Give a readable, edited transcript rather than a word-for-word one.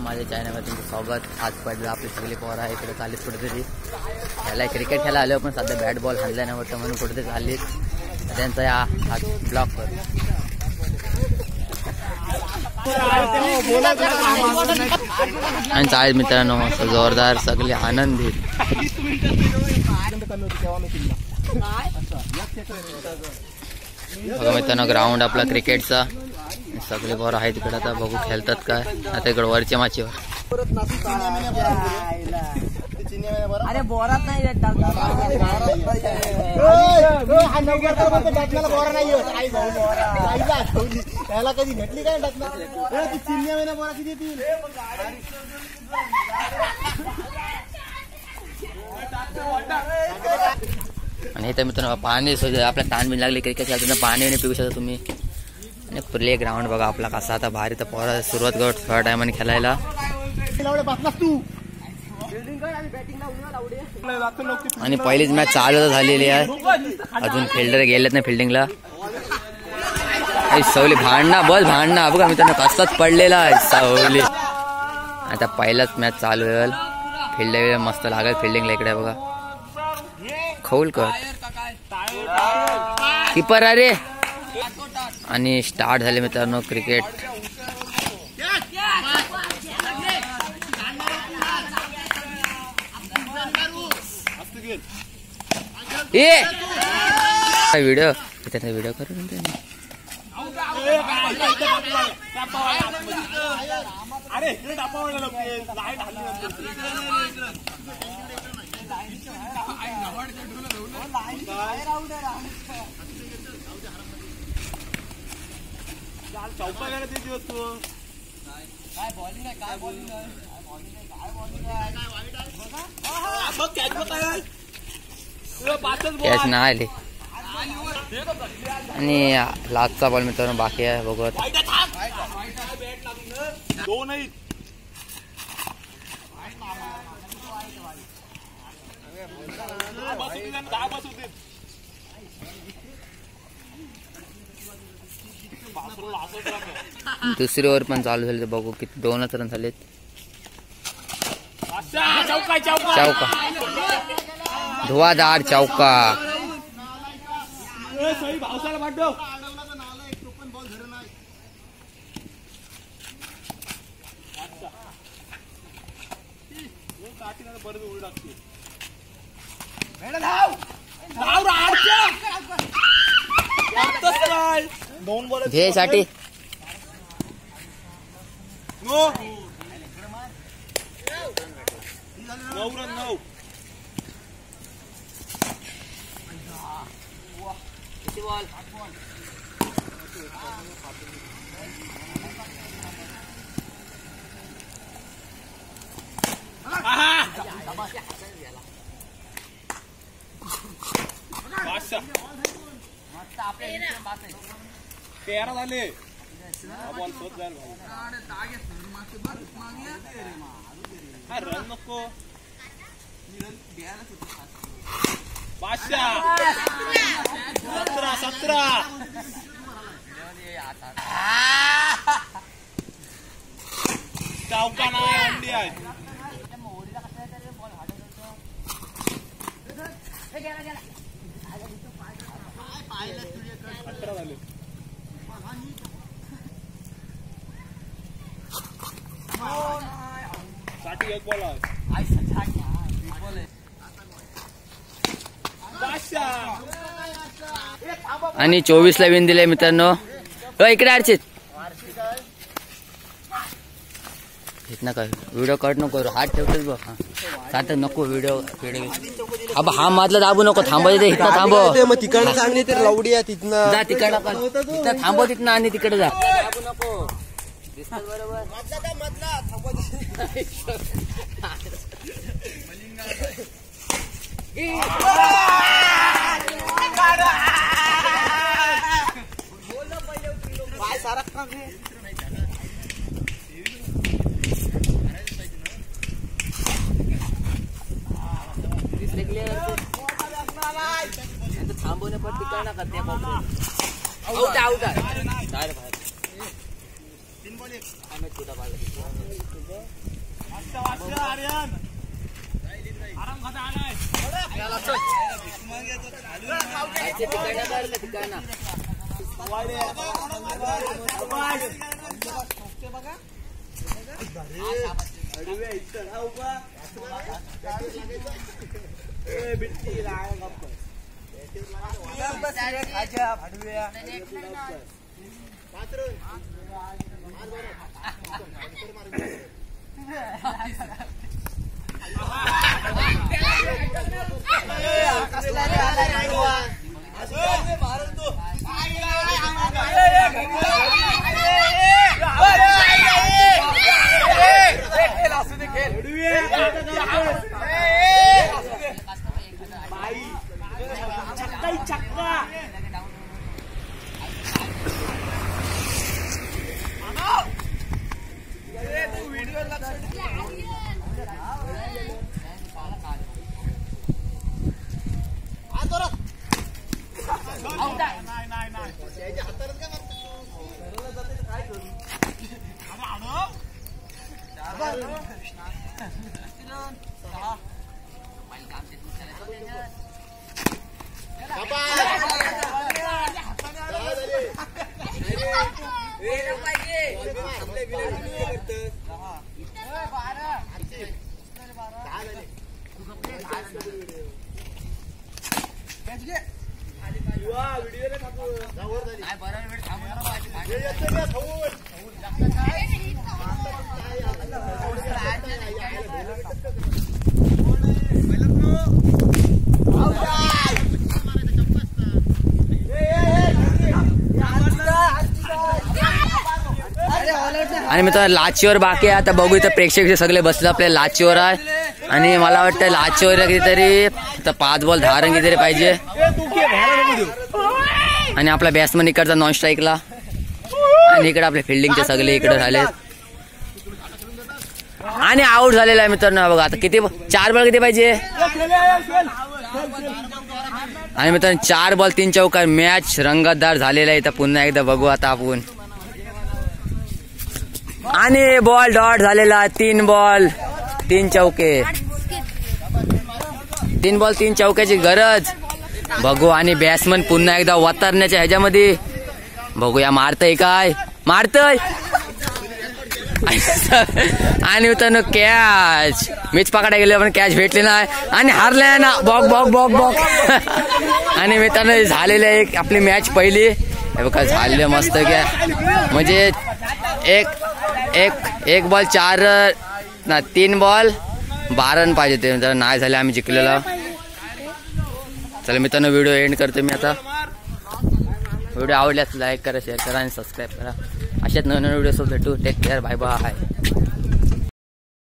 माझ्या चॅनलवर तुमचं स्वागत. आज पडलं आपली सगळी पोरं आहे इकडे चालीत कुठेतरी त्याला क्रिकेट खेळायला आलो, पण सध्या बॅट बॉल हल्ला नाही वाटतं म्हणून कुठेतरी चाललीत. त्यांचा या हात ब्लॉक कर आणि चालेल मित्रांनो, जोरदार सगळे आनंदी बघा मित्रांनो. ग्राउंड आपला क्रिकेटचा, सगळे पोरं आहेत तिकडे. आता बघू खेळतात काय. आता इकडे वरच्या माचीवर अरे बोरात नाही त्याला कधी भेटली काय चिन्ह बोरा किती येतील. आणि इथं मित्रांनो पाणी आपल्या ताण बिन लागली क्रिकेट खेळताना पाणी नाही पिऊ शकता तुम्ही. आणि प्ले ग्राउंड बघा आपला कसा आता भारी. तर पोरा सुरुवात करत थोड्या टायमाने खेळायला. आणि पहिलीच मॅच चालू झालेली आहे, अजून फिल्डर गेलेत नाही फिल्डिंगला. सावली भांडणा बस भांडणा बघा मित्रांनो कसाच पडलेला आहे सावली. आता पहिलाच मॅच चालू होईल. फिल्डर मस्त लागेल फिल्डिंगला इकडे बघा. खौल कर कीपर अरे. आणि स्टार्ट झाले मित्रांनो क्रिकेट. व्हिडिओ व्हिडिओ करून चौका घ्यायला ते दिवस तू काय बॉलिंग आहे काय बॉलिंग आहे काय बॉलिंग आहे काय वाईट आहे बघ कॅच बघ काय कॅच नाही आली. आणि लास्टचा बॉल मित्रांनो बाकी आहे बघत. दुसरी ओव्हर पण चालू झाली. बघू किती 2च रन झालेत. चौका धुवाधार चौका. साठी तेरा झाले. रन नको 17 चौका नाही अंडी आहे. साठी एक बॉल आहे. आणि 24 ला विन दिले मित्रांनो. इकडे अर्चित इतना काय व्हिडिओ कट नको हात ठेवतोच बघ. सात नको व्हिडिओ अब हा मधला दाबू नको. थांबव तिथे इथं थांबव. मग तिकडनं चांगली तर लावडी आहे तिथनं जा तिकडं थांबव तिथनं आणि तिकडे जा. दाबू नको बरोबर थांबवण्यापट्टी काय ना करते आउट आउट आहे. आणि मित्रांनो लाचीवर बाकी आहे. आता बघू इथं प्रेक्षक सगळे बसले आपल्या लाचीवर आहे आणि मला वाटतं लाचीवर कितीतरी आता 5 बॉल 10 रन कितीतरी पाहिजे. आणि आपला बॅट्समन इकडचा नॉन स्ट्राईकला आणि इकडे आपले फिल्डिंगचे सगळे इकडे झाले आणि आउट झालेला आहे मित्रांनो. बघा आता किती 4 बॉल किती पाहिजे आणि मित्रांनो 4 बॉल 3 चौकार. मॅच रंगतदार झालेला आहे. तर पुन्हा एकदा बघू आता आपण आणि बॉल डॉट झालेला 3 बॉल 3 चौके. 3 बॉल 3 चौक्याची गरज बघू आणि बॅट्समन पुन्हा एकदा वतारण्याच्या ह्याच्यामध्ये बघूया मारतय काय मारतय आणि मित्रांनो कॅच मीच पकडायला गेलो पण कॅच भेटली नाही आणि हारलाय ना. बॉक बॉक बॉक बॉक आणि मित्रांनो झालेलं एक आपली मॅच पहिली बघा झाले मस्त क्या म्हणजे एक बॉल 4 ना 3 बॉल 12 रन पाहिजे ते मित्रांनो नाही झाले आम्ही जिंकलेला. चला मित्रांनो व्हिडिओ एंड करतो मी आता. व्हिडिओ आवडल्यास लाईक करा शेअर करा आणि सबस्क्राईब करा. अशाच नवीन व्हिडिओ सोबत भेटू. Take care bye bye.